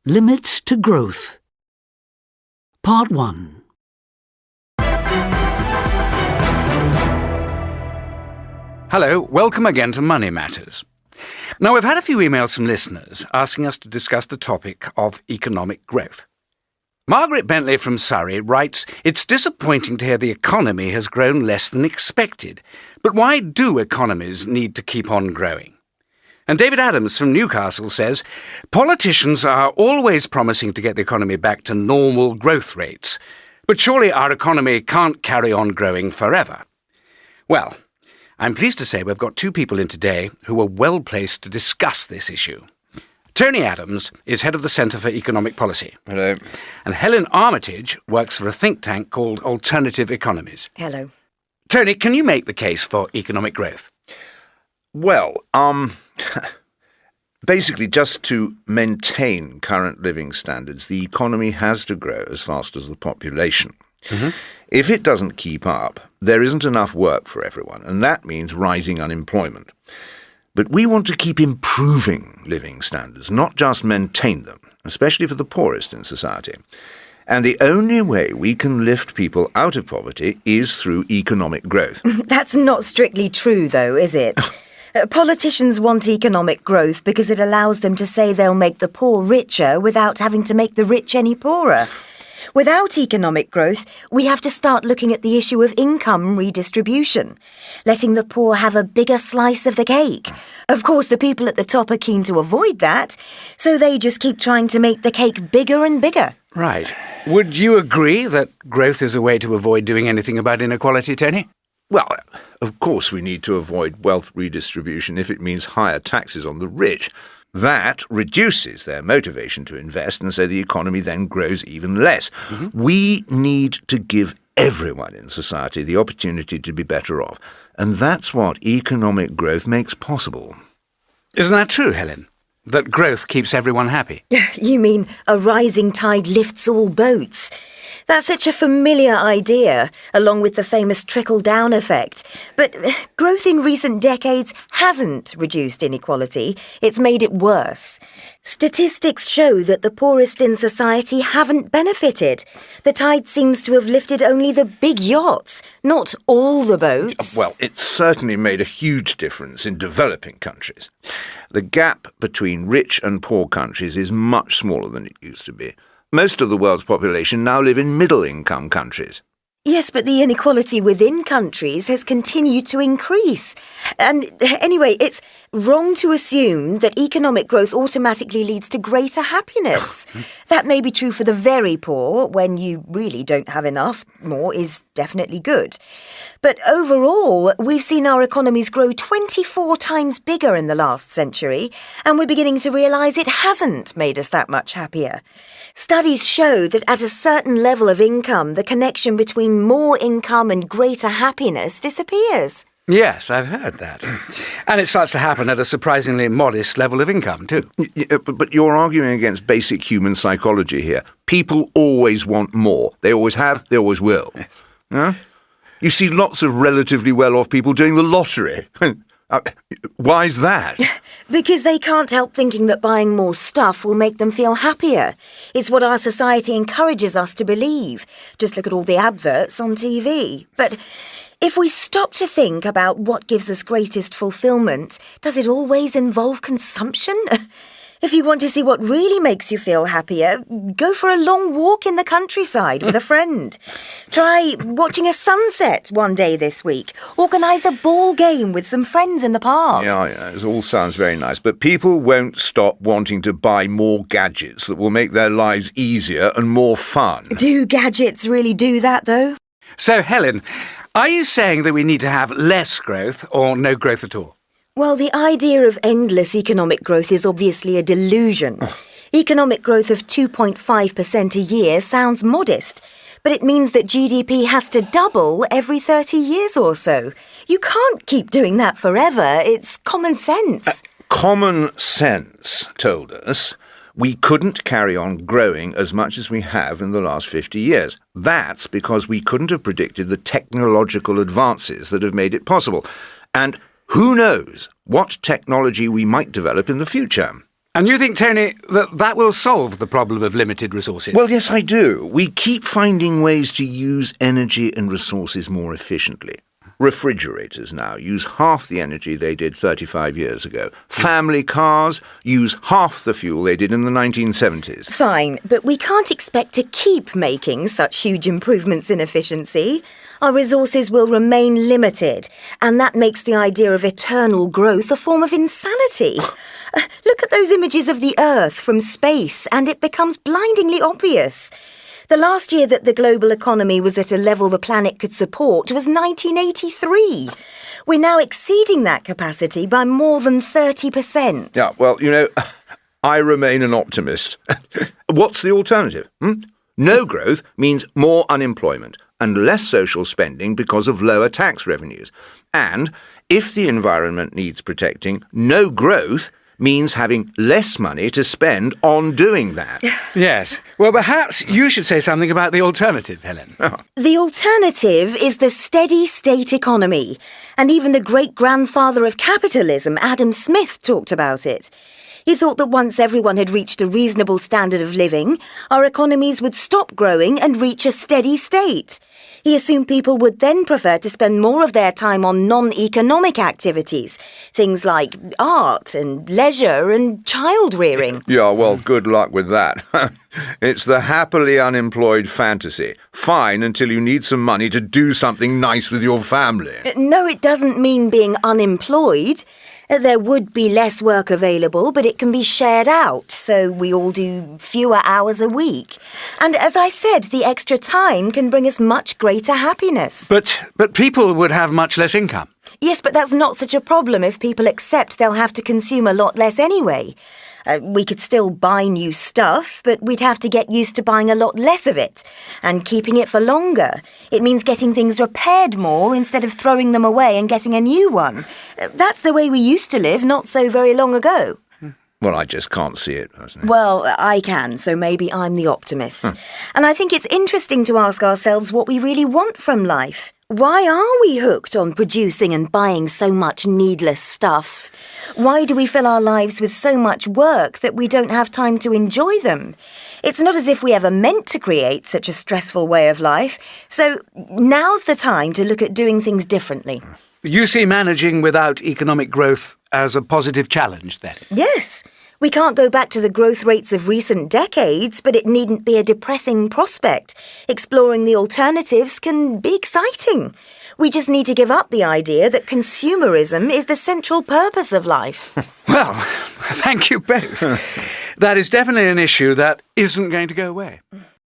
Limits to Growth. Part 1. Hello, welcome again to Money Matters. Now, we've had a few emails from listeners asking us to discuss the topic of economic growth. Margaret Bentley from Surrey writes, "It's disappointing to hear the economy has grown less than expected. But why do economies need to keep on growing?" And David Adams from Newcastle says, "Politicians are always promising to get the economy back to normal growth rates. But surely our economy can't carry on growing forever." Well, I'm pleased to say we've got two people in today who are well placed to discuss this issue. Tony Adams is head of the Centre for Economic Policy. Hello. And Helen Armitage works for a think tank called Alternative Economies. Hello. Tony, can you make the case for economic growth? Well, basically just to maintain current living standards, the economy has to grow as fast as the population. Mm-hmm. If it doesn't keep up, there isn't enough work for everyone, and that means rising unemployment. But we want to keep improving living standards, not just maintain them, especially for the poorest in society. And the only way we can lift people out of poverty is through economic growth. That's not strictly true, though, is it? Politicians want economic growth because it allows them to say they'll make the poor richer without having to make the rich any poorer. Without economic growth, we have to start looking at the issue of income redistribution, letting the poor have a bigger slice of the cake. Of course, the people at the top are keen to avoid that, so they just keep trying to make the cake bigger and bigger. Right. Would you agree that growth is a way to avoid doing anything about inequality, Tony? Well, of course we need to avoid wealth redistribution if it means higher taxes on the rich. That reduces their motivation to invest, and so the economy then grows even less. Mm-hmm. We need to give everyone in society the opportunity to be better off, and that's what economic growth makes possible. Isn't that true, Helen? That growth keeps everyone happy? You mean a rising tide lifts all boats? That's such a familiar idea, along with the famous trickle-down effect. But growth in recent decades hasn't reduced inequality. It's made it worse. Statistics show that the poorest in society haven't benefited. The tide seems to have lifted only the big yachts, not all the boats. Well, it's certainly made a huge difference in developing countries. The gap between rich and poor countries is much smaller than it used to be. Most of the world's population now live in middle-income countries. Yes, but the inequality within countries has continued to increase. And anyway, it's wrong to assume that economic growth automatically leads to greater happiness. That may be true for the very poor. When you really don't have enough, more is definitely good. But overall, we've seen our economies grow 24 times bigger in the last century, and we're beginning to realise it hasn't made us that much happier. Studies show that at a certain level of income, the connection between more income and greater happiness disappears. Yes, I've heard that. And it starts to happen at a surprisingly modest level of income, too. But you're arguing against basic human psychology here. People always want more. They always have, they always will. Yes. Huh? You see lots of relatively well-off people doing the lottery. Why's that? Because they can't help thinking that buying more stuff will make them feel happier. It's what our society encourages us to believe. Just look at all the adverts on TV. But if we stop to think about what gives us greatest fulfillment, does it always involve consumption? If you want to see what really makes you feel happier, go for a long walk in the countryside with a friend. Try watching a sunset one day this week. Organise a ball game with some friends in the park. Yeah, it all sounds very nice, but people won't stop wanting to buy more gadgets that will make their lives easier and more fun. Do gadgets really do that, though? So, Helen, are you saying that we need to have less growth or no growth at all? Well, the idea of endless economic growth is obviously a delusion. Economic growth of 2.5% a year sounds modest, but it means that GDP has to double every 30 years or so. You can't keep doing that forever. It's common sense. Common sense told us we couldn't carry on growing as much as we have in the last 50 years. That's because we couldn't have predicted the technological advances that have made it possible. And who knows what technology we might develop in the future? And you think, Tony, that will solve the problem of limited resources? Well, yes, I do. We keep finding ways to use energy and resources more efficiently. Refrigerators now use half the energy they did 35 years ago. Family cars use half the fuel they did in the 1970s. Fine, but we can't expect to keep making such huge improvements in efficiency. Our resources will remain limited, and that makes the idea of eternal growth a form of insanity. Look at those images of the Earth from space, and it becomes blindingly obvious. The last year that the global economy was at a level the planet could support was 1983. We're now exceeding that capacity by more than 30%. Yeah, well, I remain an optimist. What's the alternative? No growth means more unemployment and less social spending because of lower tax revenues. And if the environment needs protecting, no growth means having less money to spend on doing that. Yes. Well, perhaps you should say something about the alternative, Helen. Oh. The alternative is the steady-state economy, and even the great-grandfather of capitalism, Adam Smith, talked about it. He thought that once everyone had reached a reasonable standard of living, our economies would stop growing and reach a steady state. He assumed people would then prefer to spend more of their time on non-economic activities, things like art and leisure and child-rearing. Yeah, well, good luck with that. It's the happily unemployed fantasy. Fine until you need some money to do something nice with your family. No, it doesn't mean being unemployed. There would be less work available, but it can be shared out, so we all do fewer hours a week. And as I said, the extra time can bring us much greater happiness. But people would have much less income. Yes, but that's not such a problem if people accept they'll have to consume a lot less anyway. We could still buy new stuff, but we'd have to get used to buying a lot less of it and keeping it for longer. It means getting things repaired more instead of throwing them away and getting a new one. That's the way we used to live not so very long ago. Well, I just can't see it, personally. Well, I can, so maybe I'm the optimist. And I think it's interesting to ask ourselves what we really want from life. Why are we hooked on producing and buying so much needless stuff? Why do we fill our lives with so much work that we don't have time to enjoy them? It's not as if we ever meant to create such a stressful way of life, so now's the time to look at doing things differently. You see managing without economic growth as a positive challenge, then? Yes. We can't go back to the growth rates of recent decades, but it needn't be a depressing prospect. Exploring the alternatives can be exciting. We just need to give up the idea that consumerism is the central purpose of life. Well, thank you both. That is definitely an issue that isn't going to go away.